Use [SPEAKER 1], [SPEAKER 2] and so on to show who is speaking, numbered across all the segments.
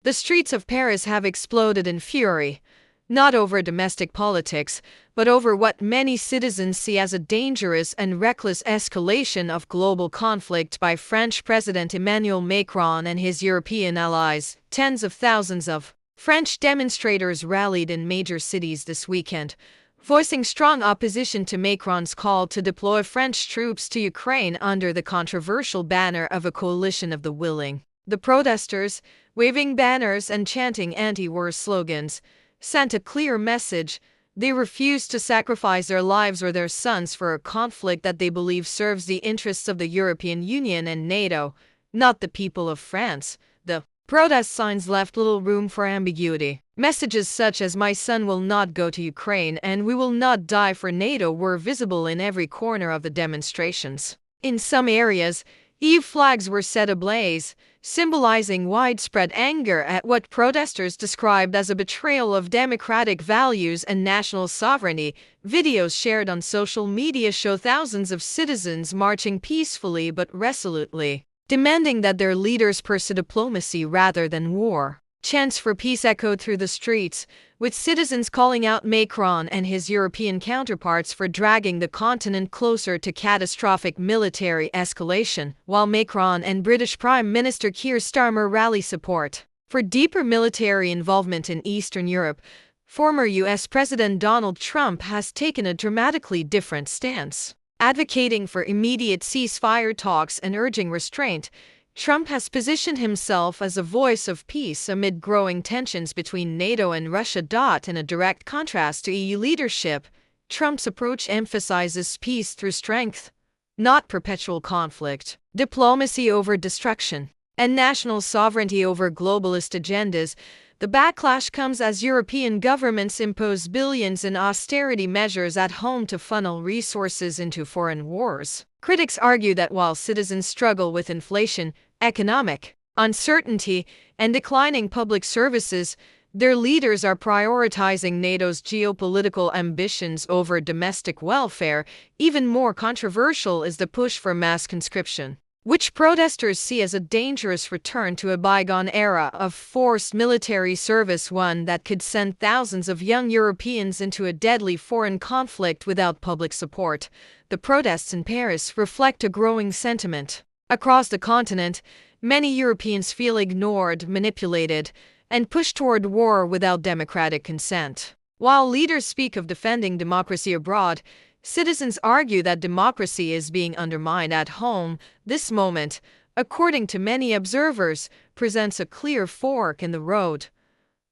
[SPEAKER 1] The streets of Paris have exploded in fury, not over domestic politics, but over what many citizens see as a dangerous and reckless escalation of global conflict by French President Emmanuel Macron and his European allies. Tens of thousands of French demonstrators rallied in major cities this weekend, voicing strong opposition to Macron's call to deploy French troops to Ukraine under the controversial banner of a coalition of the willing. The protesters, waving banners and chanting anti-war slogans, sent a clear message. They refused to sacrifice their lives or their sons for a conflict that they believe serves the interests of the European Union and NATO, not the people of France. The protest signs left little room for ambiguity. Messages such as "My son will not go to Ukraine" and "We will not die for NATO" were visible in every corner of the demonstrations. In some areas, EU flags were set ablaze, symbolizing widespread anger at what protesters described as a betrayal of democratic values and national sovereignty. Videos shared on social media show thousands of citizens marching peacefully but resolutely, demanding that their leaders pursue diplomacy rather than war. Chants for peace echoed through the streets, with citizens calling out Macron and his European counterparts for dragging the continent closer to catastrophic military escalation, while Macron and British Prime Minister Keir Starmer rally support for deeper military involvement in Eastern Europe. Former US President Donald Trump has taken a dramatically different stance, advocating for immediate ceasefire talks and urging restraint. Trump has positioned himself as a voice of peace amid growing tensions between NATO and Russia. In a direct contrast to EU leadership, Trump's approach emphasizes peace through strength, not perpetual conflict, diplomacy over destruction, and national sovereignty over globalist agendas. The backlash comes as European governments impose billions in austerity measures at home to funnel resources into foreign wars. Critics argue that while citizens struggle with inflation, economic uncertainty, and declining public services, their leaders are prioritizing NATO's geopolitical ambitions over domestic welfare. Even more controversial is the push for mass conscription, which protesters see as a dangerous return to a bygone era of forced military service, one that could send thousands of young Europeans into a deadly foreign conflict without public support. The protests in Paris reflect a growing sentiment. Across the continent, many Europeans feel ignored, manipulated, and pushed toward war without democratic consent. While leaders speak of defending democracy abroad, citizens argue that democracy is being undermined at home. This moment, according to many observers, presents a clear fork in the road.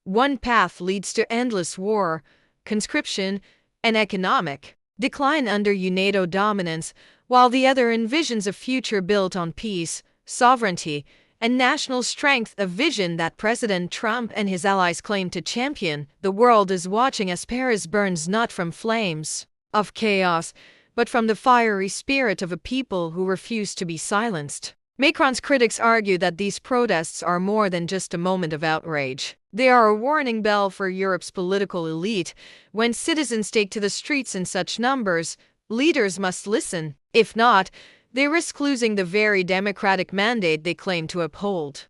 [SPEAKER 1] One path leads to endless war, conscription, and economic decline under EU-NATO dominance, while the other envisions a future built on peace, sovereignty, and national strength, a vision that President Trump and his allies claim to champion. The world is watching as Paris burns, not from flames of chaos, but from the fiery spirit of a people who refuse to be silenced. Macron's critics argue that these protests are more than just a moment of outrage. They are a warning bell for Europe's political elite. When citizens take to the streets in such numbers, leaders must listen. If not, they risk losing the very democratic mandate they claim to uphold.